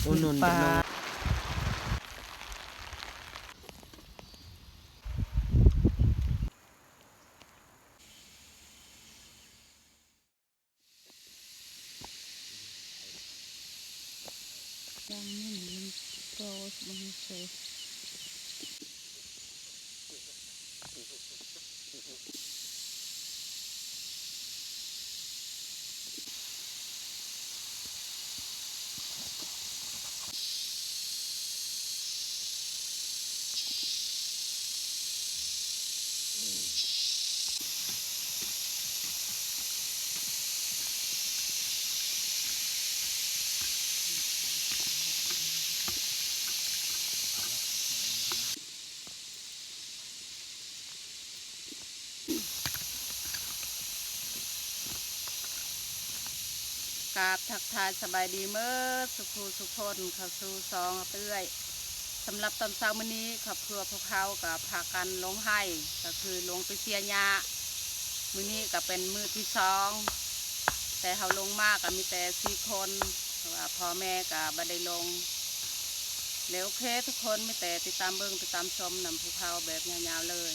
อุ่นๆปลายังไม่เห็นโตมันเฉยกราบทักทายสบายดีเมื่อสุขสุขคนเข้าสู่ซองเตื้อยสำหรับตอนเช้ามื้อนี้ครอบครัวพวกเขากับพากันลงให้ก็คือลงไปเสียหญ้ามื้อนี้ก็เป็นมื้อที่สองแต่เขาลงมากก็มีแต่4 คนเพราะว่าพ่อแม่ก็บ่ได้ลงแล้วโอเคทุกคนไม่แต่ติดตามเบิ่งติดตามชมนำภูเขาแบบยาวๆเลย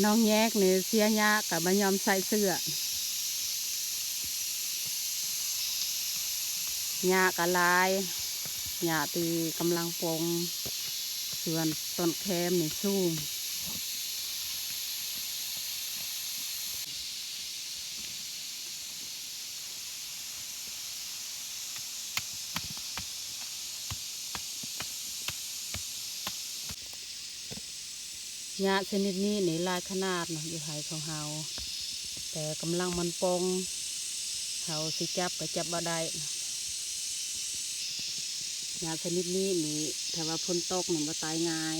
น้องแยกเนี่ยเสียหญ้ากับมายอมใส่เสื้อหญ้ากะลายหญ้าตีกำลังปงส่วนต้นแคมนี่สูงหญ้าชนิดนี้นี่ลายขนาดนะอยู่ไห่ของเฮาแต่กำลังมันปงเฮาสิจับก็จับบ่ได้หญ้าชนิดนี้นี่ถ้าว่าฝนตกมันบ่ตายง่าย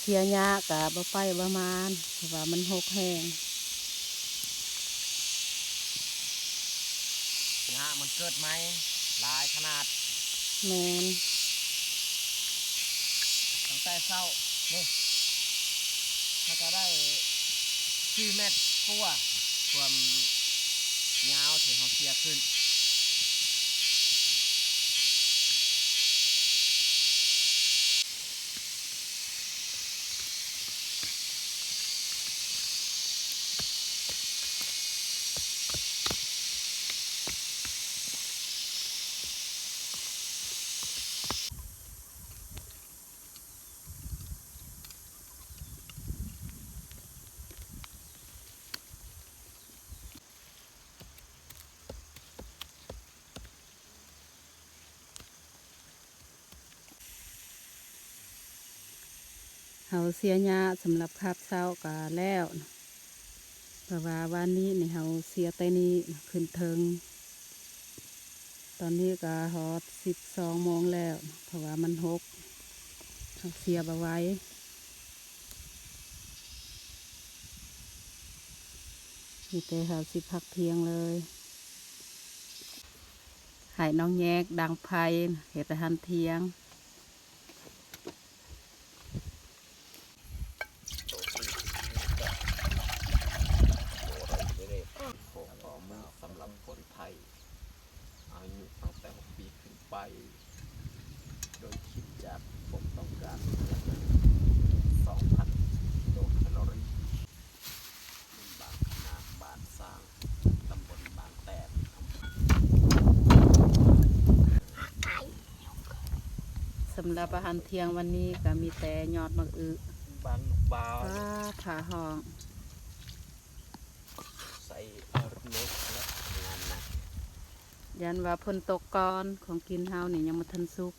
เสียหญ้ากับบ่ไปประมาณเพราะว่ามันหกแห้งงามันเกิดไหมลายขนาดแมนตั้งแต่เช้านี่ถ้าจะได้4 เมตรกว่าความยาวถึงเขาเสียขึ้นเฮาเสียหญ้าสำหรับคาบเช้าก็แล้วเพราะว่าวันนี้นี่เฮาเสียแต่นี้ขึ้นเทิงตอนนี้ก็ฮอด12 โมงแล้วเพราะว่ามันหกเฮาเสียบ่ไหว้มีแต่เฮาสิพักเที่ยงเลยให้น้องแยกดังไพ่เฮ็ดอาหารเที่ยงของมือสำหรับคนไทยอายุตั้งแต่6 ปีขึ้นไปโดยคิดจากผมต้องการ2,000 ำหรับอาหารเที่ยงวันนี้ก็มีแต่ยอดมะอึ บานบาว ว้าผ่าห้อง ใส่เอารถเล็กแล้วงานหนัก ยันว่าพนตกก่อนของกินเฮานี่ยังมาทันสุก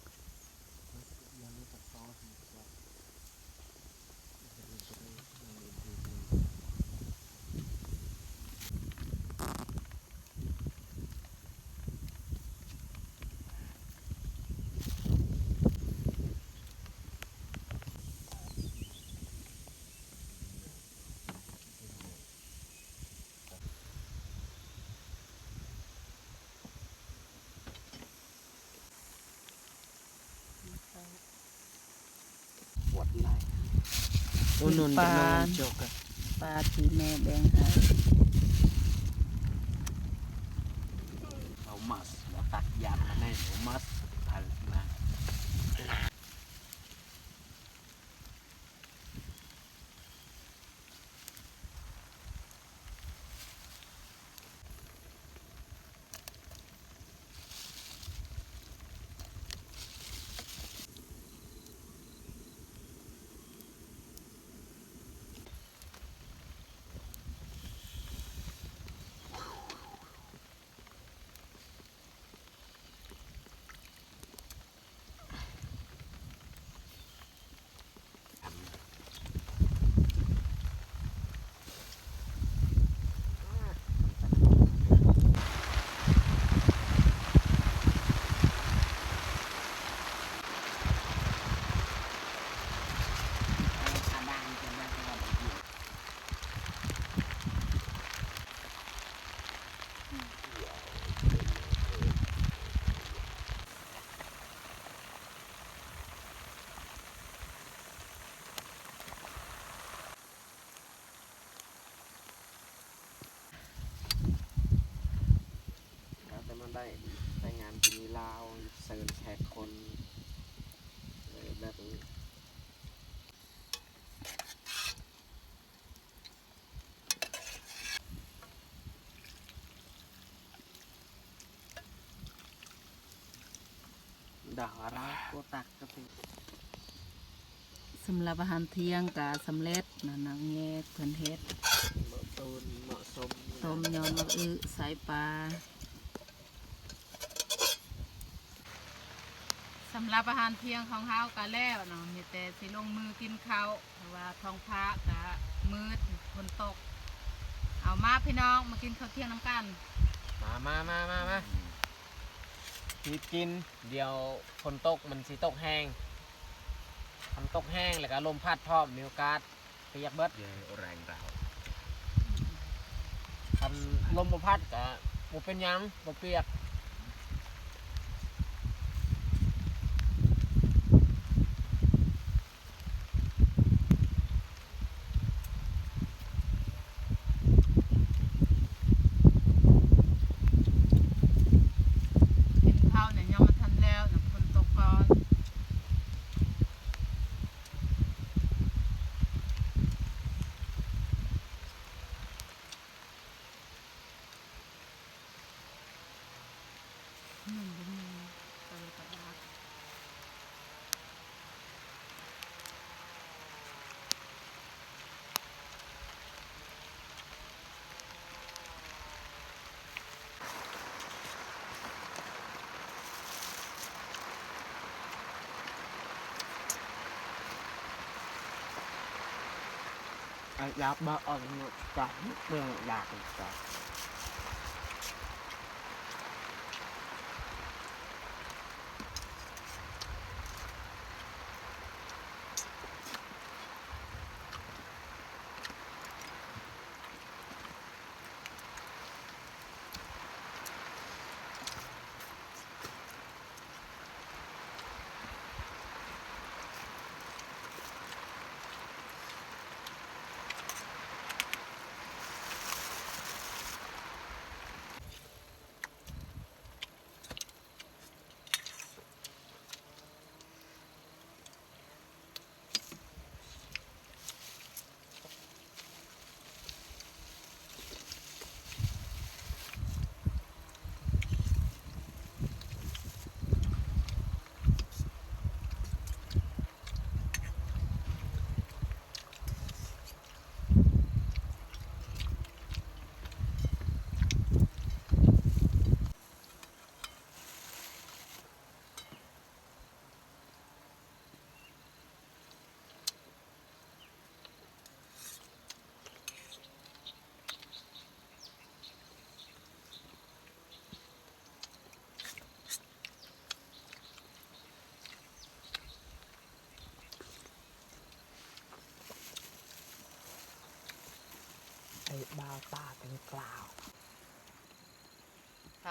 ปวดไหล่โอ้นุ่นเป็นน้องโจกอะ ปลาที่แม่แบ่งให้ เอามัสแล้วตัดยำมาในเอามัสพันมาแต่มันได้ไปงานปีลาวเซิร์นแขกคนแบบนี้ดาวราโกตักก็เป็น สำหรับอาหารเที่ยงก็สำเร็จนะนางแงกเพิ่นเฮ็ด เหมาะตูนเหมาะสม ต้มยอดมะอึใส่ปลาสำหรับอาหารเที่ยงของเฮาก็แล้วเนาะมีแต่สิลงมือกินข้าวเพราะว่าท้องฟ้าก็มืดฝนตก เอามาพี่น้องมากินข้าวเที่ยงน้ำกัน มาที่กินเดี๋ยวฝนตกมันสิตกแห้งทำตกแห้งแล้วก็ลมพัดพร้อมมีโอกาสเปียกเบิดแรงเราทำลมบ่พัดก็บ่เป็นหยังบ่เปียกกินข้าวเนี่ยยังมาทันแล้วเนี่ยฝนตกก่อนไปกระดาษ อยากบ่ออกจากเมืองอยากจาก เ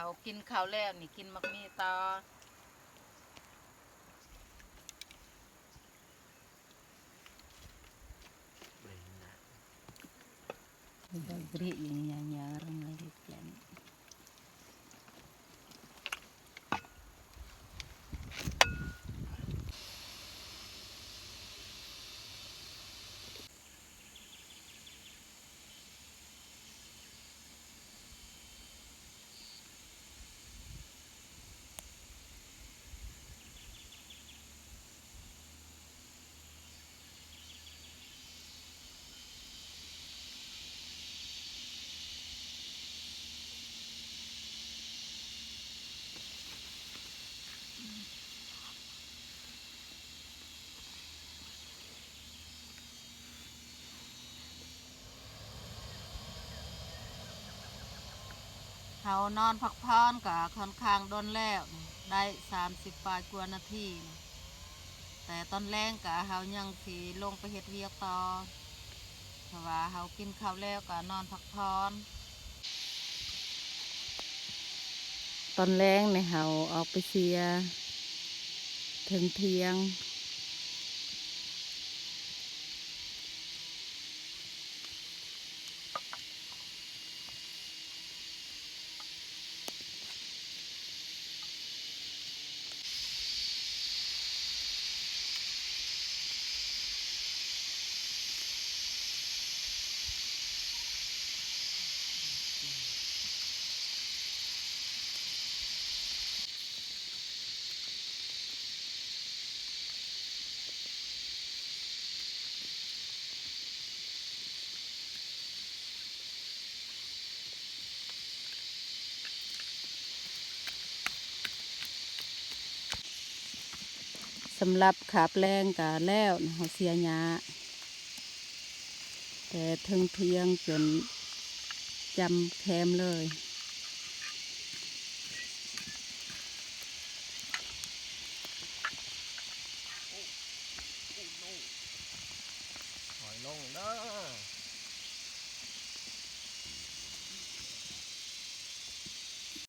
เขากินข้าวแล้วนี่กินมักมีต่อGede ini nyarang lagi plan.เขานอนพักผ่อนก็ค่อนข้างโดนแล้วได้30 ปลายกว่านาทีแต่ตอนแรงก็เขายังสีลงไปเฮ็ดเวียกต่อเพราะว่าเขากินข้าวแล้วก็นอนพักผ่อนตอนแรงในเขาออกไปเสียถึงเที่ยงสำหรับขาบแรงกะแล้วเขาเสียหยาแต่ถึงเที่ยงจนจำแคมเลยถอยลงเด้อ